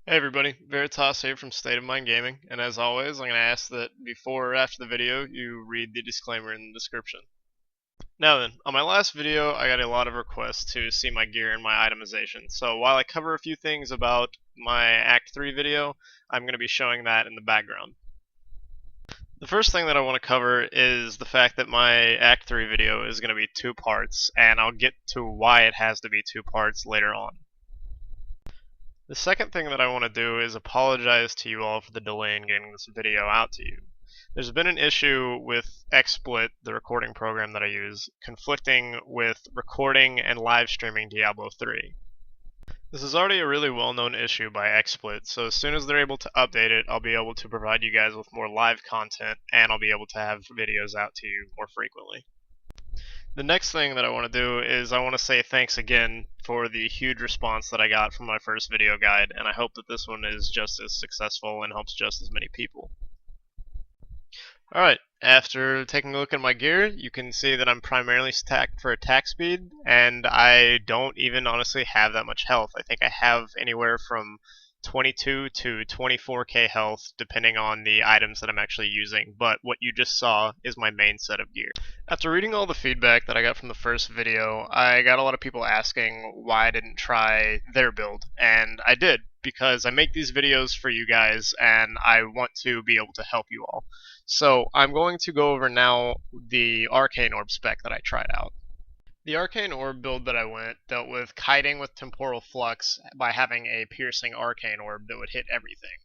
Hey everybody, Veritas here from State of Mind Gaming, and as always, I'm going to ask that before or after the video, you read the disclaimer in the description. Now then, on my last video, I got a lot of requests to see my gear and my itemization, so while I cover a few things about my Act 3 video, I'm going to be showing that in the background. The first thing that I want to cover is the fact that my Act 3 video is going to be two parts, and I'll get to why it has to be two parts later on. The second thing that I want to do is apologize to you all for the delay in getting this video out to you. There's been an issue with XSplit, the recording program that I use, conflicting with recording and live streaming Diablo 3. This is already a really well-known issue by XSplit, so as soon as they're able to update it, I'll be able to provide you guys with more live content, and I'll be able to have videos out to you more frequently. The next thing that I want to do is I want to say thanks again for the huge response that I got from my first video guide, and I hope that this one is just as successful and helps just as many people. Alright, after taking a look at my gear, you can see that I'm primarily stacked for attack speed, and I don't even honestly have that much health. I think I have anywhere from 22 to 24k health depending on the items that I'm actually using, but what you just saw is my main set of gear. After reading all the feedback that I got from the first video, I got a lot of people asking why I didn't try their build, and I did, because I make these videos for you guys and I want to be able to help you all. So I'm going to go over now the Arcane Orb spec that I tried out. The Arcane Orb build that I went dealt with kiting with Temporal Flux by having a piercing Arcane Orb that would hit everything.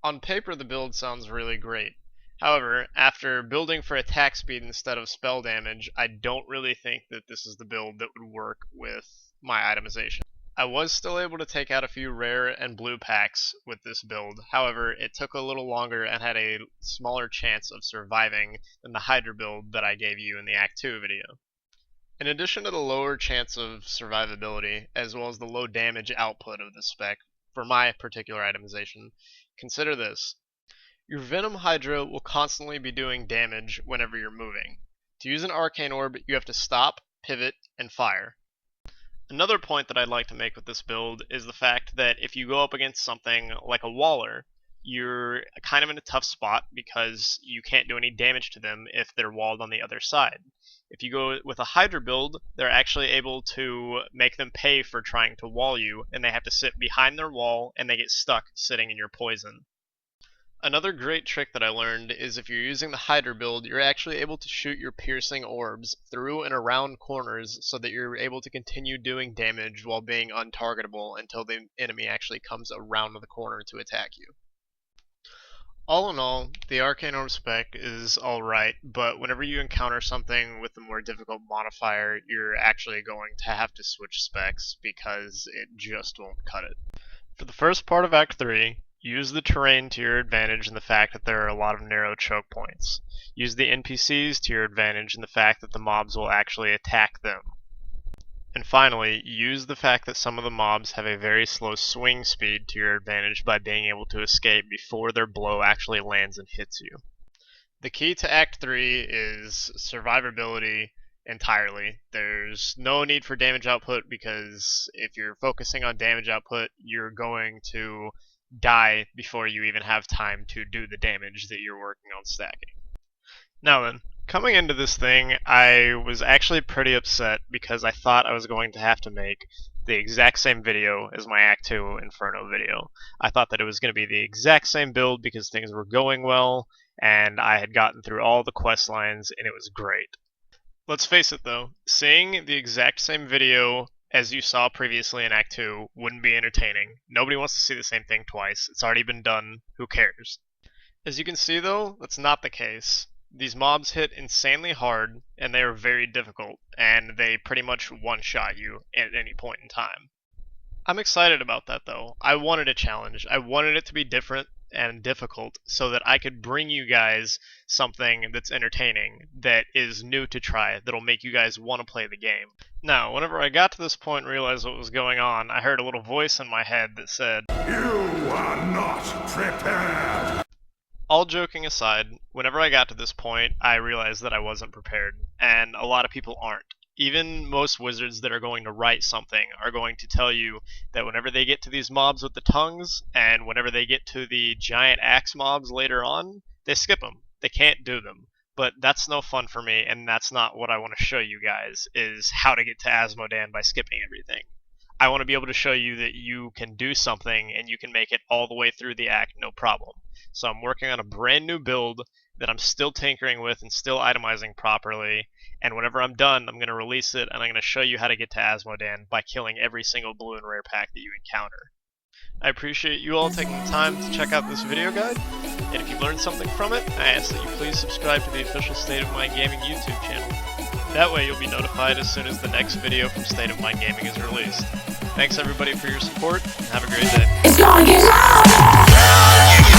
On paper the build sounds really great. However, after building for attack speed instead of spell damage, I don't really think that this is the build that would work with my itemization. I was still able to take out a few rare and blue packs with this build, however it took a little longer and had a smaller chance of surviving than the Hydra build that I gave you in the Act 2 video. In addition to the lower chance of survivability, as well as the low damage output of this spec, for my particular itemization, consider this. Your Venom Hydra will constantly be doing damage whenever you're moving. To use an Arcane Orb, you have to stop, pivot, and fire. Another point that I'd like to make with this build is the fact that if you go up against something like a Waller, you're kind of in a tough spot because you can't do any damage to them if they're walled on the other side. If you go with a Hydra build, they're actually able to make them pay for trying to wall you, and they have to sit behind their wall and they get stuck sitting in your poison. Another great trick that I learned is if you're using the Hydra build, you're actually able to shoot your piercing orbs through and around corners so that you're able to continue doing damage while being untargetable until the enemy actually comes around the corner to attack you. All in all, the Arcane Orb spec is alright, but whenever you encounter something with a more difficult modifier, you're actually going to have to switch specs because it just won't cut it. For the first part of Act 3, use the terrain to your advantage in the fact that there are a lot of narrow choke points. Use the NPCs to your advantage in the fact that the mobs will actually attack them. And finally, use the fact that some of the mobs have a very slow swing speed to your advantage by being able to escape before their blow actually lands and hits you. The key to Act 3 is survivability entirely. There's no need for damage output because if you're focusing on damage output, you're going to die before you even have time to do the damage that you're working on stacking. Now then, coming into this thing, I was actually pretty upset because I thought I was going to have to make the exact same video as my Act 2 Inferno video. I thought that it was going to be the exact same build because things were going well, and I had gotten through all the quest lines, and it was great. Let's face it though, seeing the exact same video as you saw previously in Act 2 wouldn't be entertaining. Nobody wants to see the same thing twice. It's already been done. Who cares? As you can see though, that's not the case. These mobs hit insanely hard, and they are very difficult, and they pretty much one-shot you at any point in time. I'm excited about that though. I wanted a challenge. I wanted it to be different and difficult so that I could bring you guys something that's entertaining, that is new to try, that'll make you guys want to play the game. Now, whenever I got to this point and realized what was going on, I heard a little voice in my head that said, "You are not prepared." All joking aside, whenever I got to this point, I realized that I wasn't prepared, and a lot of people aren't. even most wizards that are going to write something are going to tell you that whenever they get to these mobs with the tongues, and whenever they get to the giant axe mobs later on, they skip them. They can't do them. But that's no fun for me, and that's not what I want to show you guys, is how to get to Asmodan by skipping everything. I want to be able to show you that you can do something and you can make it all the way through the act no problem. So I'm working on a brand new build that I'm still tinkering with and still itemizing properly, and whenever I'm done, I'm going to release it and I'm going to show you how to get to Asmodan by killing every single blue and rare pack that you encounter. I appreciate you all taking the time to check out this video guide, and if you learned something from it, I ask that you please subscribe to the official State of Mind Gaming YouTube channel. That way you'll be notified as soon as the next video from State of Mind Gaming is released. Thanks everybody for your support, and have a great day. It's gonna get louder!